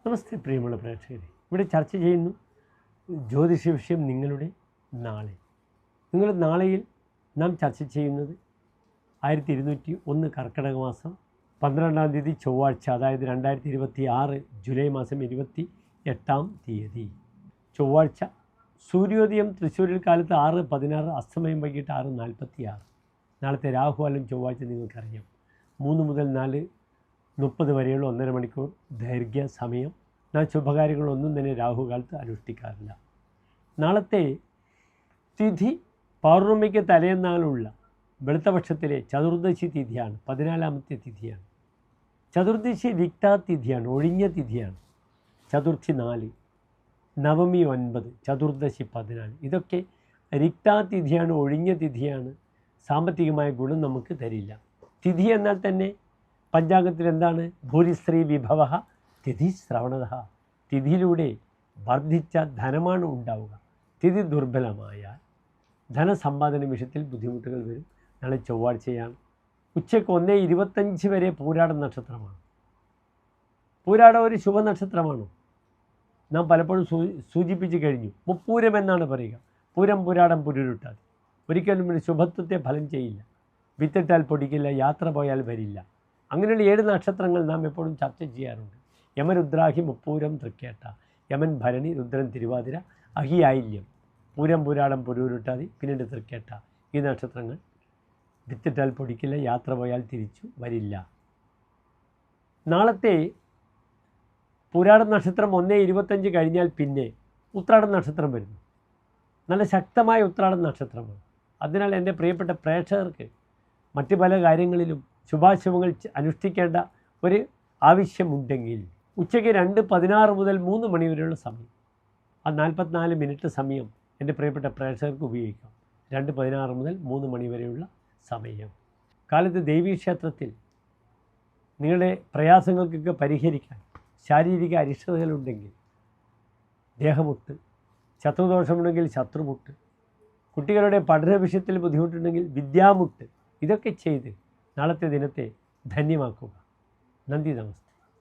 നമസ്തേ പ്രിയമുള്ള പ്രേക്ഷകരെ, ഇവിടെ ചർച്ച ചെയ്യുന്നു ജ്യോതിഷ വിഷയം നിങ്ങളുടെ നാളെ. നിങ്ങളുടെ നാളെയിൽ നാം ചർച്ച ചെയ്യുന്നത് 1201 കർക്കിടക മാസം 12-ാം തീയതി ചൊവ്വാഴ്ച, അതായത് 2026 ജൂലൈ മാസം 28-ാം തീയതി ചൊവ്വാഴ്ച. സൂര്യോദയം തൃശ്ശൂരിൽ കാലത്ത് 6:16, അസ്തമയം വൈകിട്ട് 6:46. നാളത്തെ രാഹുകാലം ചൊവ്വാഴ്ച നിങ്ങൾക്കറിയാം. 3 മുതൽ 4:30 വരെയുള്ള 1.5 മണിക്കൂർ ദൈർഘ്യ സമയം. നാം ശുഭകാര്യങ്ങളൊന്നും തന്നെ രാഹുകാലത്ത് അനുഷ്ഠിക്കാറില്ല. നാളത്തെ തിഥി പൗർണമിക്ക് തലേന്നാളുള്ള വെളുത്തപക്ഷത്തിലെ ചതുർദശി തിഥിയാണ്, 14-ാമത്തെ തിഥിയാണ്. ചതുർദശി രിക്താ തിഥിയാണ്, ഒഴിഞ്ഞ തിഥിയാണ്. ചതുർത്ഥി 4, നവമി 9, ചതുർദശി 14. ഇതൊക്കെ രിക്താ തിഥിയാണ്, ഒഴിഞ്ഞ തിഥിയാണ്. സാമ്പത്തികമായ ഗുണം നമുക്ക് തരില്ല. തിഥി എന്നാൽ തന്നെ പഞ്ചാംഗത്തിൽ എന്താണ്? ഭൂരിസ്ത്രീ വിഭവ തിഥി ശ്രവണത. തിഥിയിലൂടെ വർദ്ധിച്ച ധനമാണ് ഉണ്ടാവുക. തിഥി ദുർബലമായാൽ ധനസമ്പാദന വിഷയത്തിൽ ബുദ്ധിമുട്ടുകൾ വരും. നാളെ ചൊവ്വാഴ്ചയാണ്. ഉച്ചയ്ക്ക് 1:25 വരെ പൂരാട നക്ഷത്രമാണ്. പൂരാടം ഒരു ശുഭനക്ഷത്രമാണോ? നാം പലപ്പോഴും സൂചിപ്പിച്ച് കഴിഞ്ഞു. മുപ്പൂരം എന്നാണ് പറയുക. പൂരം, പുരാടം, പുരുരുട്ടാതി. ഒരിക്കലും ഒരു ശുഭത്വത്തെ ഫലം ചെയ്യില്ല. വിത്തിട്ടാൽ പൊടിക്കില്ല, യാത്ര പോയാൽ വരില്ല. അങ്ങനെയുള്ള 7 നക്ഷത്രങ്ങൾ നാം എപ്പോഴും ചർച്ച ചെയ്യാറുണ്ട്. യമരുദ്രാഹി, മുപ്പൂരം, തൃക്കേട്ട. യമൻ ഭരണി, രുദ്രൻ തിരുവാതിര, അഹി ആയില്യം. പൂരം, പുരാടം, പുരുരുട്ടാതി, പിന്നീട് തൃക്കേട്ട. ഈ നക്ഷത്രങ്ങൾ വിത്തിട്ടാൽ പൊടിക്കില്ല, യാത്ര പോയാൽ തിരിച്ചു വരില്ല. നാളത്തെ പൂരാട നക്ഷത്രം 1:25 കഴിഞ്ഞാൽ പിന്നെ ഉത്രാട നക്ഷത്രം വരുന്നു. നല്ല ശക്തമായ ഉത്രാട നക്ഷത്രമാണ്. അതിനാൽ എൻ്റെ പ്രിയപ്പെട്ട പ്രേക്ഷകർക്ക് മറ്റ് പല കാര്യങ്ങളിലും ശുഭാശുഭങ്ങൾ അനുഷ്ഠിക്കേണ്ട ഒരു ആവശ്യമുണ്ടെങ്കിൽ ഉച്ചയ്ക്ക് 2:16 മുതൽ 3 മണി വരെയുള്ള സമയം, ആ 44 മിനിറ്റ് സമയം എൻ്റെ പ്രിയപ്പെട്ട പ്രേക്ഷകർക്ക് ഉപയോഗിക്കാം. 2:16 മുതൽ 3 മണി വരെയുള്ള സമയം. കാലത്ത് ദേവീക്ഷേത്രത്തിൽ നിങ്ങളുടെ പ്രയാസങ്ങൾക്കൊക്കെ പരിഹരിക്കാൻ ശാരീരിക അരിഷ്ടതകളുണ്ടെങ്കിൽ ദേഹമുട്ട്, ശത്രുദോഷമുണ്ടെങ്കിൽ ശത്രുമുട്ട്, കുട്ടികളുടെ പഠന വിഷയത്തിൽ ബുദ്ധിമുട്ടുണ്ടെങ്കിൽ വിദ്യാമുട്ട്, ഇതൊക്കെ ചെയ്ത് നാളത്തെ ദിനത്തെ ധന്യമാക്കുക. നന്ദി, നമസ്തേ.